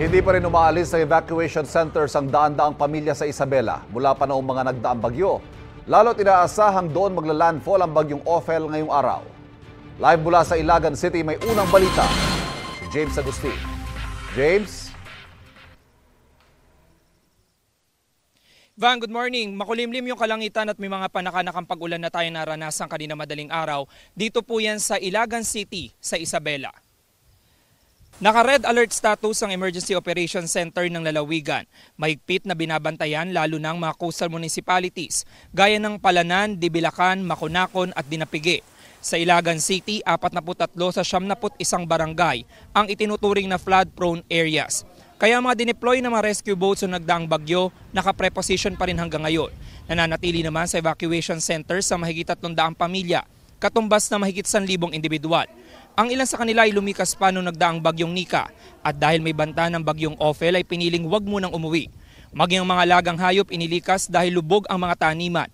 Hindi pa rin umaalis sa evacuation centers ang daan-daang pamilya sa Isabela mula pa noong mga nagdaang bagyo. Lalo't inaasahang doon magla-landfall ang bagyong Ophel ngayong araw. Live mula sa Ilagan City, may unang balita. Si James Agustin. James? Van, good morning. Makulimlim yung kalangitan at may mga panakanakang pag-ulan na tayo naranasan kanina madaling araw. Dito po yan sa Ilagan City, sa Isabela. Naka-red alert status ang Emergency Operations Center ng Lalawigan. Mahigpit na binabantayan lalo ng mga coastal municipalities gaya ng Palanan, Dibilacan, Makunakon at Dinapigi. Sa Ilagan City, 43 sa 71 barangay ang itinuturing na flood-prone areas. Kaya mga dineploy na mga rescue boats sa nagdaang bagyo, naka-preposition pa rin hanggang ngayon. Nananatili naman sa evacuation center sa mahigit 300 pamilya, katumbas na mahigit 1,000 individual. Ang ilan sa kanila ay lumikas pa noong nagdaang bagyong Nika at dahil may banta ng bagyong Ophel ay piniling wag munang umuwi. Maging ang mga alagang hayop inilikas dahil lubog ang mga taniman.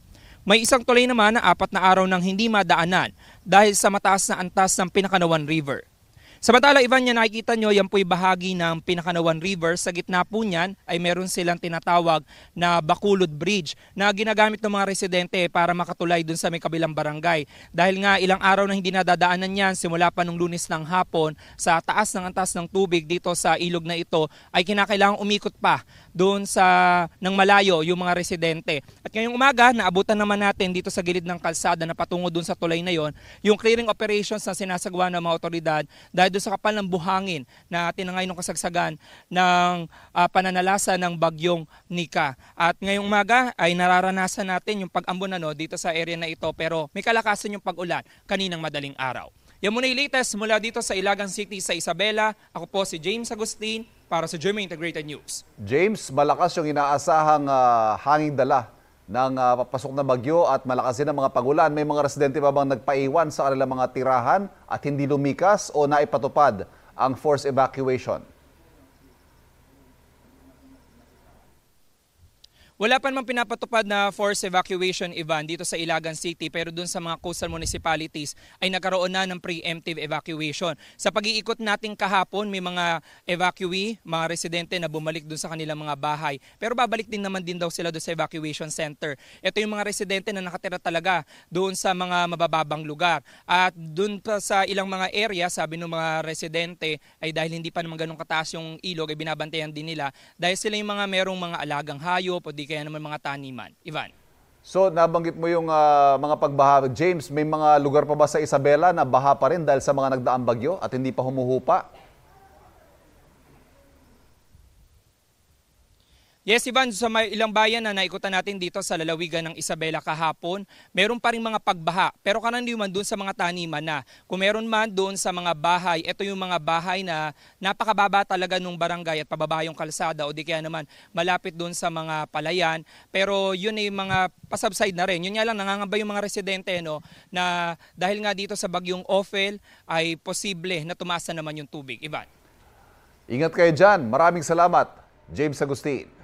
May isang tulay naman na 4 na araw nang hindi madaanan dahil sa mataas na antas ng Pinakanawan River. Samantala, Ivan, yan nakikita nyo, yan po'y bahagi ng Pinakanawan River. Sa gitna po niyan ay meron silang tinatawag na Bacolod Bridge na ginagamit ng mga residente para makatulay dun sa may kabilang barangay. Dahil nga ilang araw na hindi nadadaanan yan, simula pa nung Lunes ng hapon, sa taas ng antas ng tubig dito sa ilog na ito ay kinakailangang umikot pa doon sa ng malayo yung mga residente. At ngayong umaga, naabutan naman natin dito sa gilid ng kalsada na patungo doon sa tulay na yon, yung clearing operations na sinasagawa ng mga otoridad dahil doon sa kapal ng buhangin na tinangay ng kasagsagan ng pananalasa ng bagyong Nika. At ngayong umaga ay nararanasan natin yung pag-ambon dito sa area na ito, pero may kalakasan yung pag-ulan kaninang madaling araw. Yan muna yung latest mula dito sa Ilagan City sa Isabela. Ako po si James Agustin para sa GMA Integrated News. James, malakas yung inaasahang hanging dala ng papasok na bagyo at malakas din ang mga pagulan. May mga residente pa bang nagpaiwan sa kanilang mga tirahan at hindi lumikas o naipatupad ang forced evacuation? Wala pa namang pinapatupad na forced evacuation, Ivan, dito sa Ilagan City, pero dun sa mga coastal municipalities ay nagkaroon na ng preemptive evacuation. Sa pag-iikot natin kahapon, may mga evacuee, mga residente na bumalik dun sa kanilang mga bahay. Pero babalik din naman din daw sila dun sa evacuation center. Ito yung mga residente na nakatira talaga doon sa mga mabababang lugar. At dun pa sa ilang mga area, sabi ng mga residente, ay dahil hindi pa naman ganun kataas yung ilog, ay binabantayan din nila. Dahil sila yung mga merong mga alagang hayop o kaya naman mga taniman. Ivan. So, nabanggit mo yung mga pagbaha. James, may mga lugar pa ba sa Isabela na baha pa rin dahil sa mga nagdaang bagyo at hindi pa humuhupa? Yes, Ivan, sa may ilang bayan na naikutan natin dito sa lalawigan ng Isabela kahapon, meron pa rin mga pagbaha. Pero karaniwan doon sa mga taniman na. Kung meron man doon sa mga bahay, ito yung mga bahay na napakababa talaga nung barangay at pababa yung kalsada o di kaya naman malapit doon sa mga palayan. Pero yun ay mga pasubside na rin. Yun nga lang, nangangamba yung mga residente na dahil nga dito sa bagyong Ophel ay posible na tumaas na naman yung tubig. Ivan. Ingat kayo dyan. Maraming salamat, James Agustin.